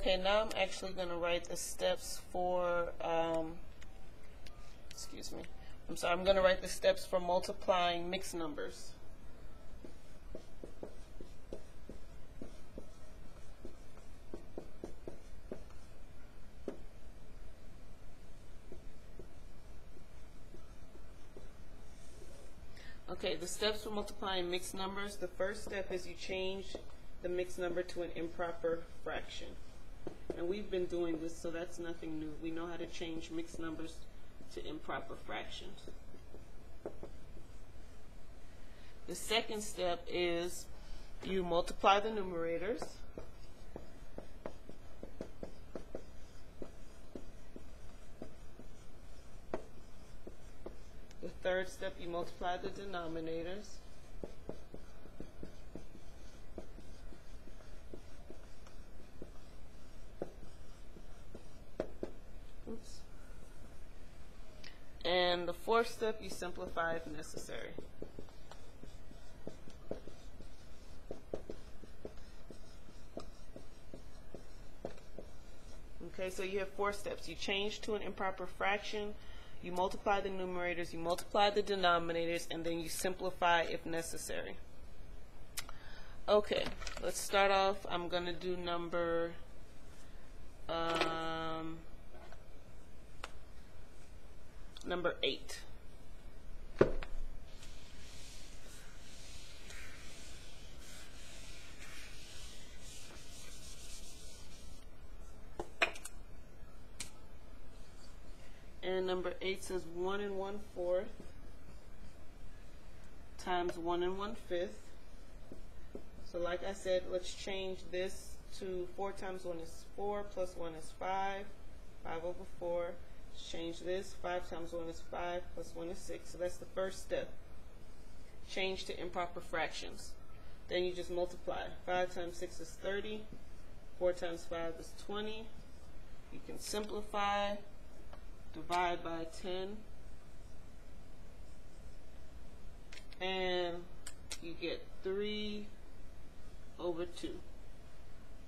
Okay, now I'm actually going to write the steps for, excuse me, I'm sorry, I'm going to write the steps for multiplying mixed numbers. Okay, the steps for multiplying mixed numbers. The first step is you change the mixed number to an improper fraction. And we've been doing this, so that's nothing new. We know how to change mixed numbers to improper fractions. The second step is you multiply the numerators. The third step, you multiply the denominators. Oops. And the fourth step, you simplify if necessary. Okay, so you have four steps. You change to an improper fraction, you multiply the numerators, you multiply the denominators, and then you simplify if necessary. Okay, let's start off. I'm going to do number number 8. And number 8 says 1 1/4 times 1 1/5. So like I said, let's change this to 4 times 1 is 4, plus 1 is 5, 5 over 4. Let's change this, 5 times 1 is 5, plus 1 is 6. So that's the first step. Change to improper fractions. Then you just multiply. 5 times 6 is 30, 4 times 5 is 20. You can simplify. Divide by 10, and you get 3 over 2.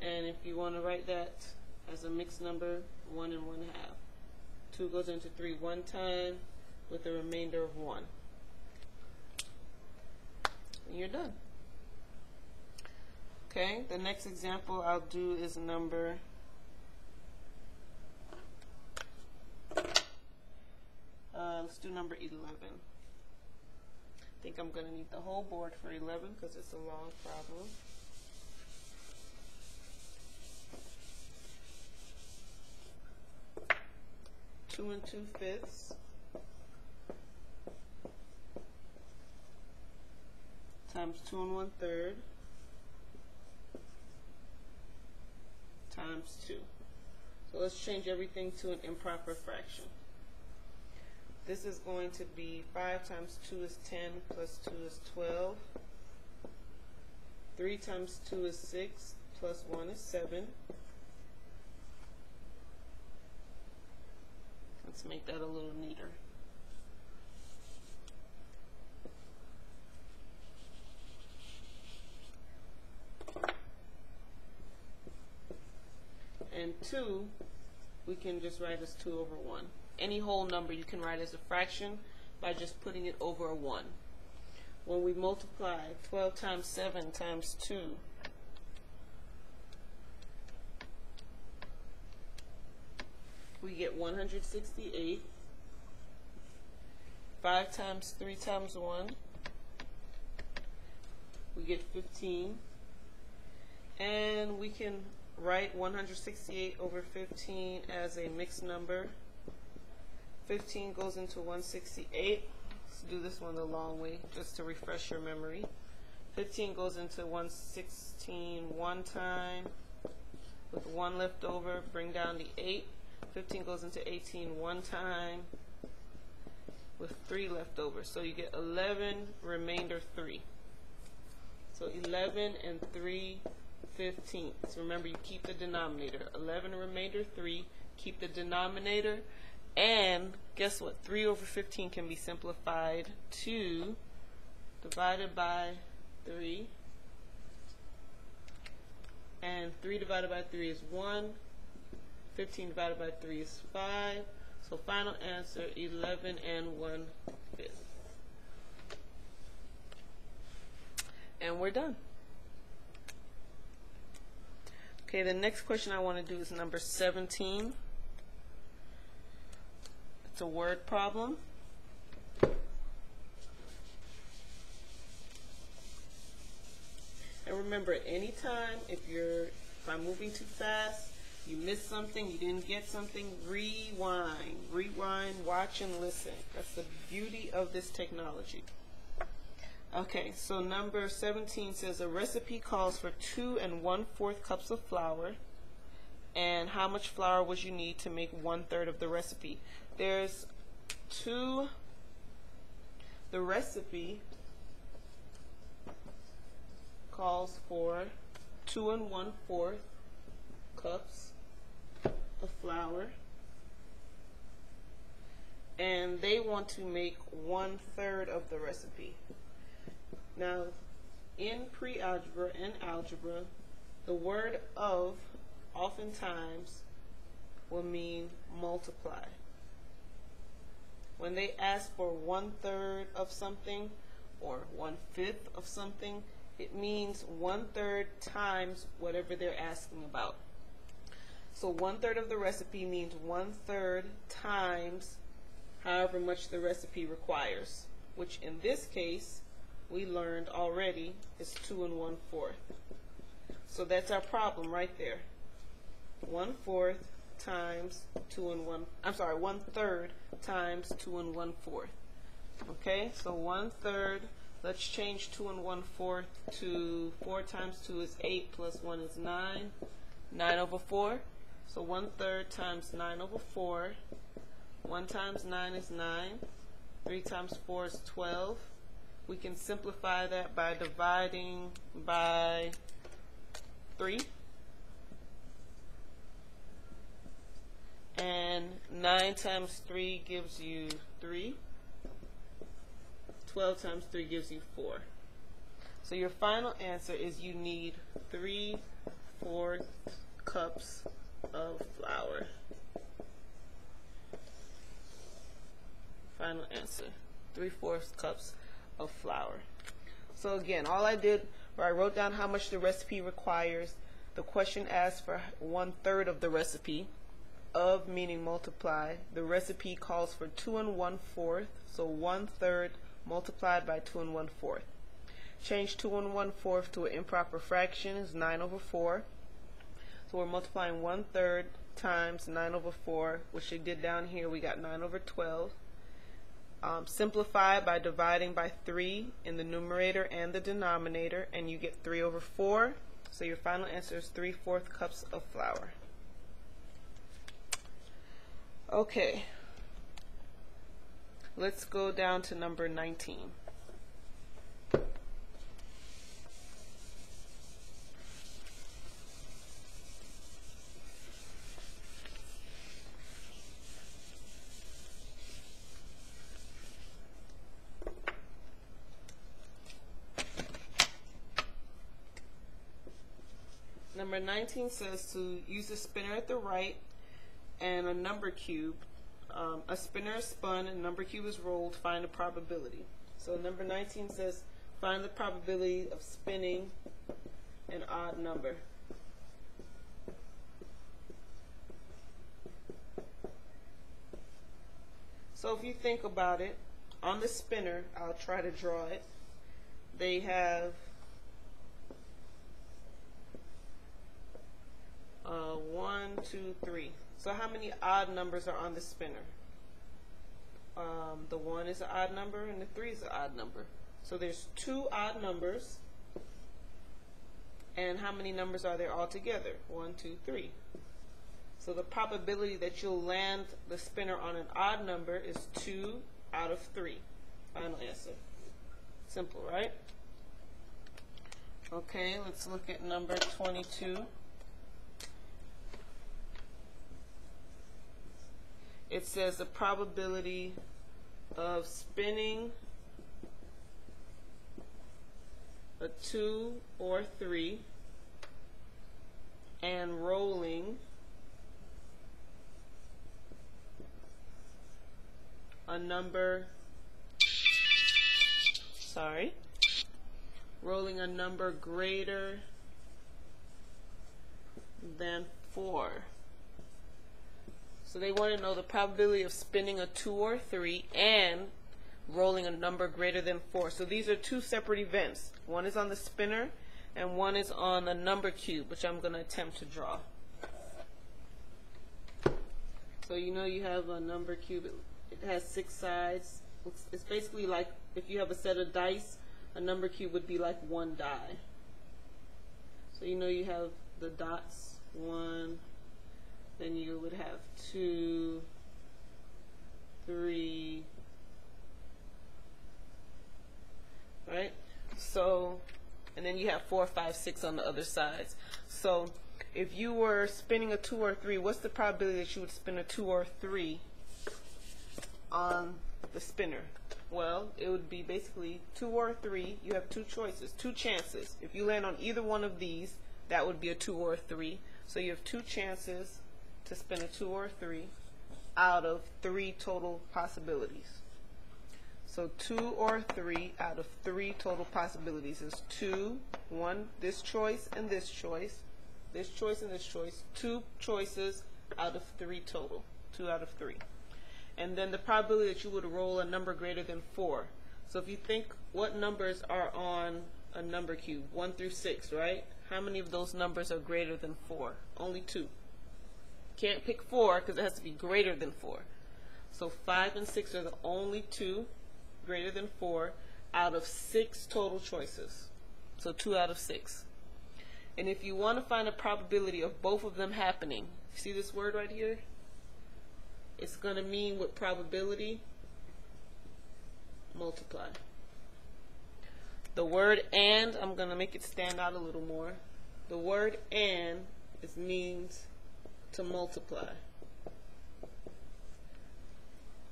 And if you want to write that as a mixed number, 1 1/2. 2 goes into 3 one time with a remainder of 1. And you're done. Okay, the next example I'll do is number let's do number 11. I think I'm going to need the whole board for 11 because it's a long problem. Two 2/5 times 2 1/3 times 2. So let's change everything to an improper fraction. This is going to be 5 times 2 is 10, plus 2 is 12. 3 times 2 is 6, plus 1 is 7. Let's make that a little neater. And 2, we can just write as 2 over 1. Any whole number you can write as a fraction by just putting it over a 1. When we multiply 12 times 7 times 2, we get 168. 5 times 3 times 1, we get 15. And we can write 168 over 15 as a mixed number. 15 goes into 168. Let's do this one the long way just to refresh your memory. 15 goes into 116 one time with 1 left over. Bring down the 8. 15 goes into 18 one time with 3 left over. So you get 11, remainder 3. So 11 and 3/15. Remember, you keep the denominator. 11 remainder 3. Keep the denominator. And guess what? 3 over 15 can be simplified to divided by 3 and 3 divided by 3 is 1. 15 divided by 3 is 5. So final answer, 11 and 1/5. And we're done. Okay, the next question I want to do is number 17. It's a word problem. And remember, anytime if I'm moving too fast, you missed something, you didn't get something, rewind, watch and listen. That's the beauty of this technology. Okay, so number 17 says a recipe calls for 2 1/4 cups of flour. And how much flour would you need to make 1/3 of the recipe? The recipe calls for 2 1/4 cups of flour, and they want to make 1/3 of the recipe. Now, in pre-algebra and algebra, the word of oftentimes will mean multiply. When they ask for 1/3 of something or 1/5 of something, it means 1/3 times whatever they're asking about. So 1/3 of the recipe means 1/3 times however much the recipe requires, which in this case we learned already is 2 1/4. So that's our problem right there. 1/4 times 2 1/3 times 2 1/4. Okay, so 1/3. Let's change 2 1/4 to 4 times 2 is 8 plus 1 is 9. 9/4. So 1/3 times 9/4. 1 times 9 is 9. 3 times 4 is 12. We can simplify that by dividing by 3. And 9 times 3 gives you 3. 12 times 3 gives you 4. So your final answer is you need 3/4 cups of flour. Final answer, 3/4 cups of flour. So again, all I did was I wrote down how much the recipe requires. The question asked for 1/3 of the recipe, of meaning multiply. The recipe calls for 2 1/4, so 1/3 multiplied by 2 1/4. Change 2 1/4 to an improper fraction is 9/4. So we're multiplying 1/3 times 9/4, which we did down here. We got 9/12. Simplify by dividing by 3 in the numerator and the denominator, and you get 3/4. So your final answer is 3/4 cups of flour. Okay, let's go down to number 19. Number 19 says to use a spinner at the right and a number cube. A spinner is spun and number cube is rolled. Find the probability. So number 19 says find the probability of spinning an odd number. So if you think about it, on the spinner, I'll try to draw it. They have 1, 2, 3. So how many odd numbers are on the spinner? The 1 is an odd number and the 3 is an odd number. So there's 2 odd numbers. And how many numbers are there altogether? 1, 2, 3. So the probability that you'll land the spinner on an odd number is 2 out of 3. Final answer. Simple, right? Okay, let's look at number 22. It says the probability of spinning a 2 or 3 and rolling a number, rolling a number greater than 4. So they want to know the probability of spinning a 2 or 3 and rolling a number greater than 4. So these are two separate events. One is on the spinner and one is on a number cube, which I'm going to attempt to draw. So you know you have a number cube. It has 6 sides. It's basically like if you have a set of dice, a number cube would be like one die. So you know you have the dots, 1, then you would have 2, 3, right? So, and then you have 4, 5, 6 on the other sides. So if you were spinning a 2 or 3, what's the probability that you would spin a 2 or 3 on the spinner? Well, it would be basically 2 or 3. You have 2 choices, 2 chances. If you land on either one of these, that would be a 2 or a 3. So you have 2 chances to spin a 2 or a 3 out of 3 total possibilities. So 2 or 3 out of 3 total possibilities is 2, 1, this choice and this choice, this choice and this choice, 2 choices out of 3 total, 2 out of 3. And then the probability that you would roll a number greater than 4. So if you think what numbers are on a number cube, 1 through 6, right? How many of those numbers are greater than 4? Only 2. Can't pick 4 because it has to be greater than 4. So 5 and 6 are the only 2 greater than 4 out of 6 total choices. So 2 out of 6. And if you want to find a probability of both of them happening, see this word right here? It's going to mean with probability, multiply. The word and, I'm going to make it stand out a little more. The word and means to multiply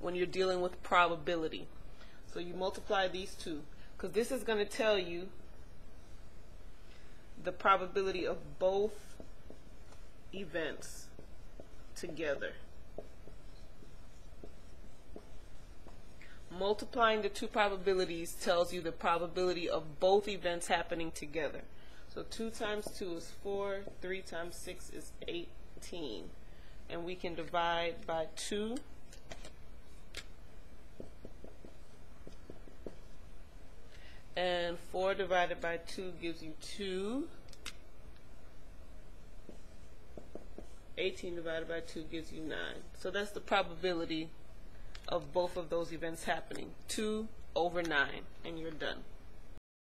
when you're dealing with probability. So you multiply these two, because this is going to tell you the probability of both events together. Multiplying the two probabilities tells you the probability of both events happening together. So 2 times 2 is 4, 3 times 6 is 18. And we can divide by 2. And 4 divided by 2 gives you 2. 18 divided by 2 gives you 9. So that's the probability of both of those events happening. 2 over 9, and you're done.